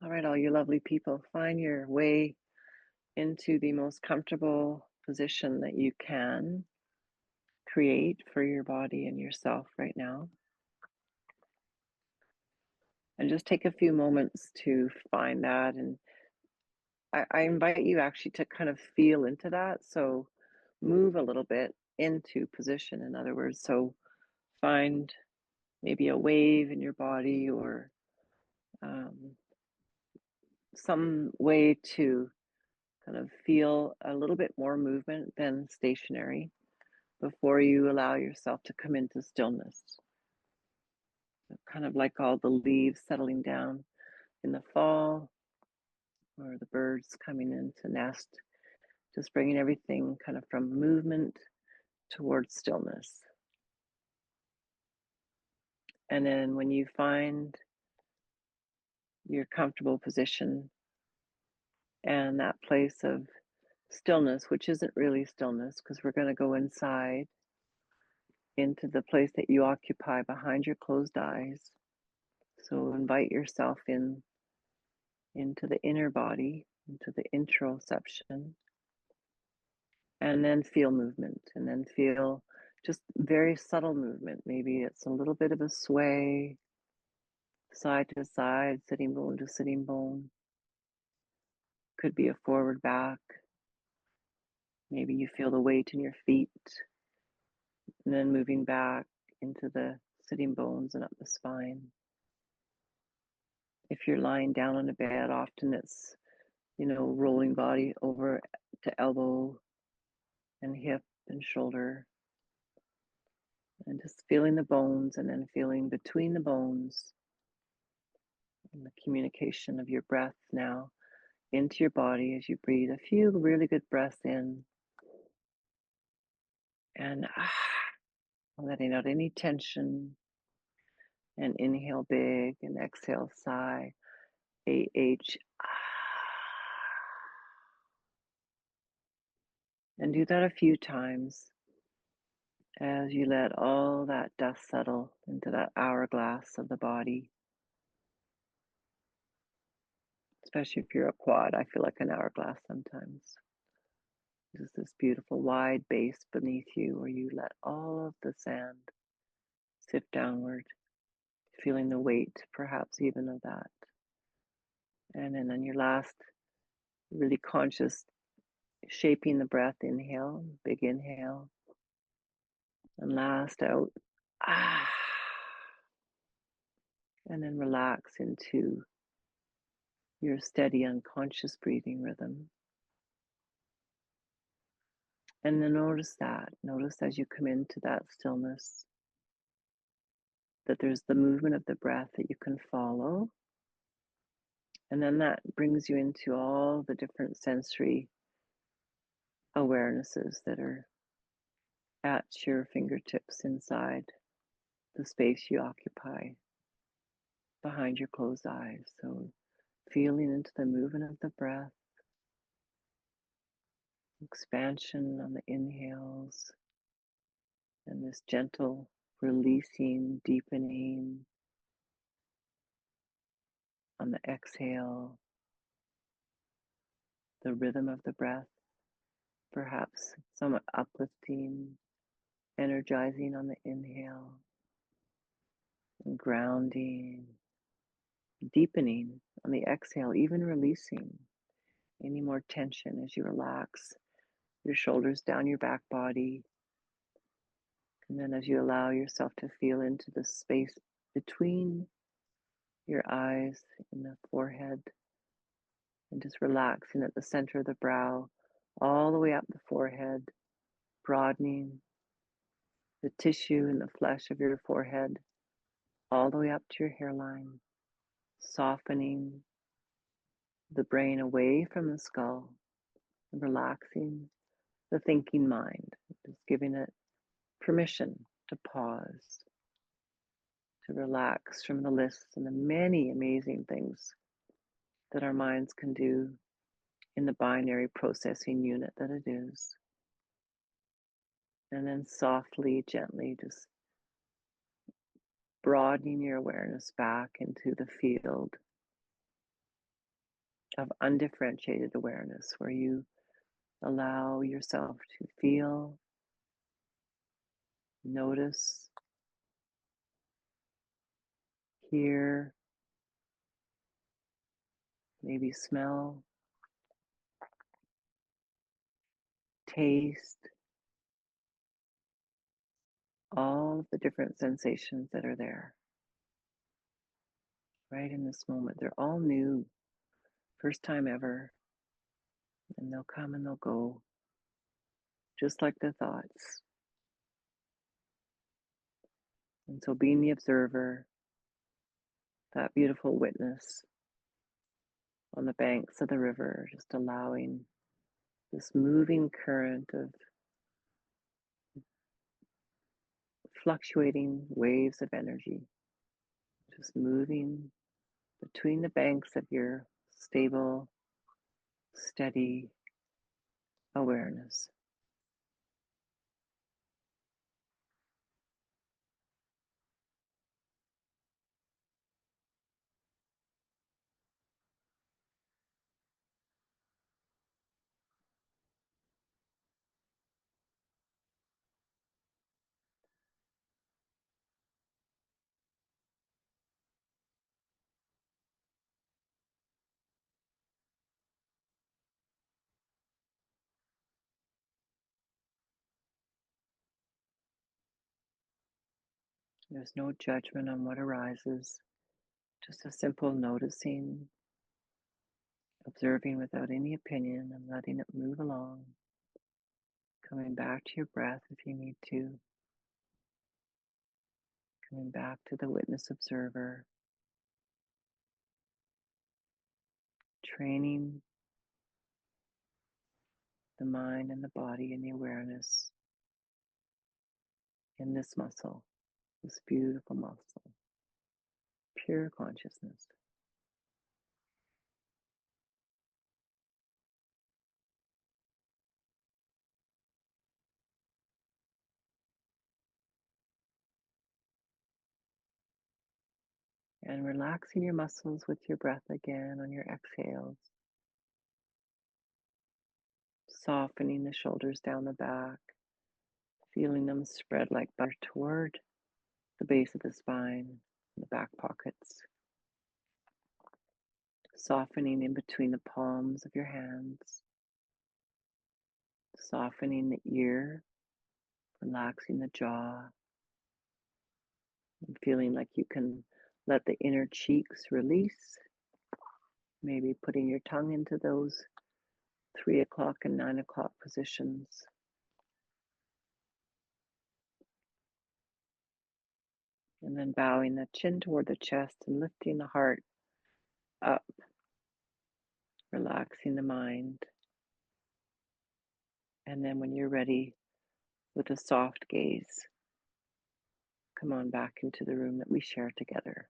All right, all you lovely people, find your way into the most comfortable position that you can create for your body and yourself right now. And just take a few moments to find that. And I invite you actually to kind of feel into that. So move a little bit into position, in other words. So find maybe a wave in your body or um, some way to kind of feel a little bit more movement than stationary before you allow yourself to come into stillness. So kind of like all the leaves settling down in the fall or the birds coming in to nest, just bringing everything kind of from movement towards stillness. And then when you find your comfortable position and that place of stillness, which isn't really stillness because we're going to go inside into the place that you occupy behind your closed eyes. So invite yourself into the inner body, into the interoception, and then feel movement, and then feel just very subtle movement. Maybe it's a little bit of a sway, side to side, sitting bone to sitting bone. Could be a forward back. Maybe you feel the weight in your feet, and then moving back into the sitting bones and up the spine. If you're lying down on a bed, often it's, rolling body over to elbow and hip and shoulder, and just feeling the bones and then feeling between the bones and the communication of your breath now into your body as you breathe a few really good breaths in and letting out any tension, and inhale big and exhale sigh, ah. And do that a few times as you let all that dust settle into that hourglass of the body. Especially if you're a quad, I feel like an hourglass sometimes. Just this beautiful wide base beneath you where you let all of the sand sip downward, feeling the weight perhaps even of that. And then on your last really conscious shaping the breath, inhale, big inhale, and last out, ah, and then relax into your steady unconscious breathing rhythm. And then notice that. Notice as you come into that stillness that there's the movement of the breath that you can follow. And then that brings you into all the different sensory awarenesses that are at your fingertips inside the space you occupy behind your closed eyes. So feeling into the movement of the breath, expansion on the inhales, and this gentle releasing, deepening on the exhale, the rhythm of the breath, perhaps somewhat uplifting, energizing on the inhale, and grounding, deepening on the exhale, even releasing any more tension as you relax your shoulders down your back body. And then as you allow yourself to feel into the space between your eyes and the forehead, and just relaxing at the center of the brow, all the way up the forehead, broadening the tissue and the flesh of your forehead, all the way up to your hairline, softening the brain away from the skull, and relaxing the thinking mind, just giving it permission to pause, to relax from the lists and the many amazing things that our minds can do in the binary processing unit that it is. And then softly, gently, just broadening your awareness back into the field of undifferentiated awareness where you allow yourself to feel, notice, hear, maybe smell, taste, all of the different sensations that are there right in this moment. They're all new, first time ever, and they'll come and they'll go, just like the thoughts. And so, being the observer, that beautiful witness on the banks of the river, just allowing this moving current of fluctuating waves of energy, just moving between the banks of your stable, steady awareness. There's no judgment on what arises, just a simple noticing, observing without any opinion and letting it move along, coming back to your breath if you need to, coming back to the witness observer, training the mind and the body and the awareness in this muscle, this beautiful muscle, pure consciousness. And relaxing your muscles with your breath again on your exhales, softening the shoulders down the back, feeling them spread like butter toward the base of the spine, the back pockets, softening in between the palms of your hands, softening the ear, relaxing the jaw, and feeling like you can let the inner cheeks release, maybe putting your tongue into those 3 o'clock and 9 o'clock positions. And then bowing the chin toward the chest and lifting the heart up, relaxing the mind. And then when you're ready, with a soft gaze, come on back into the room that we share together.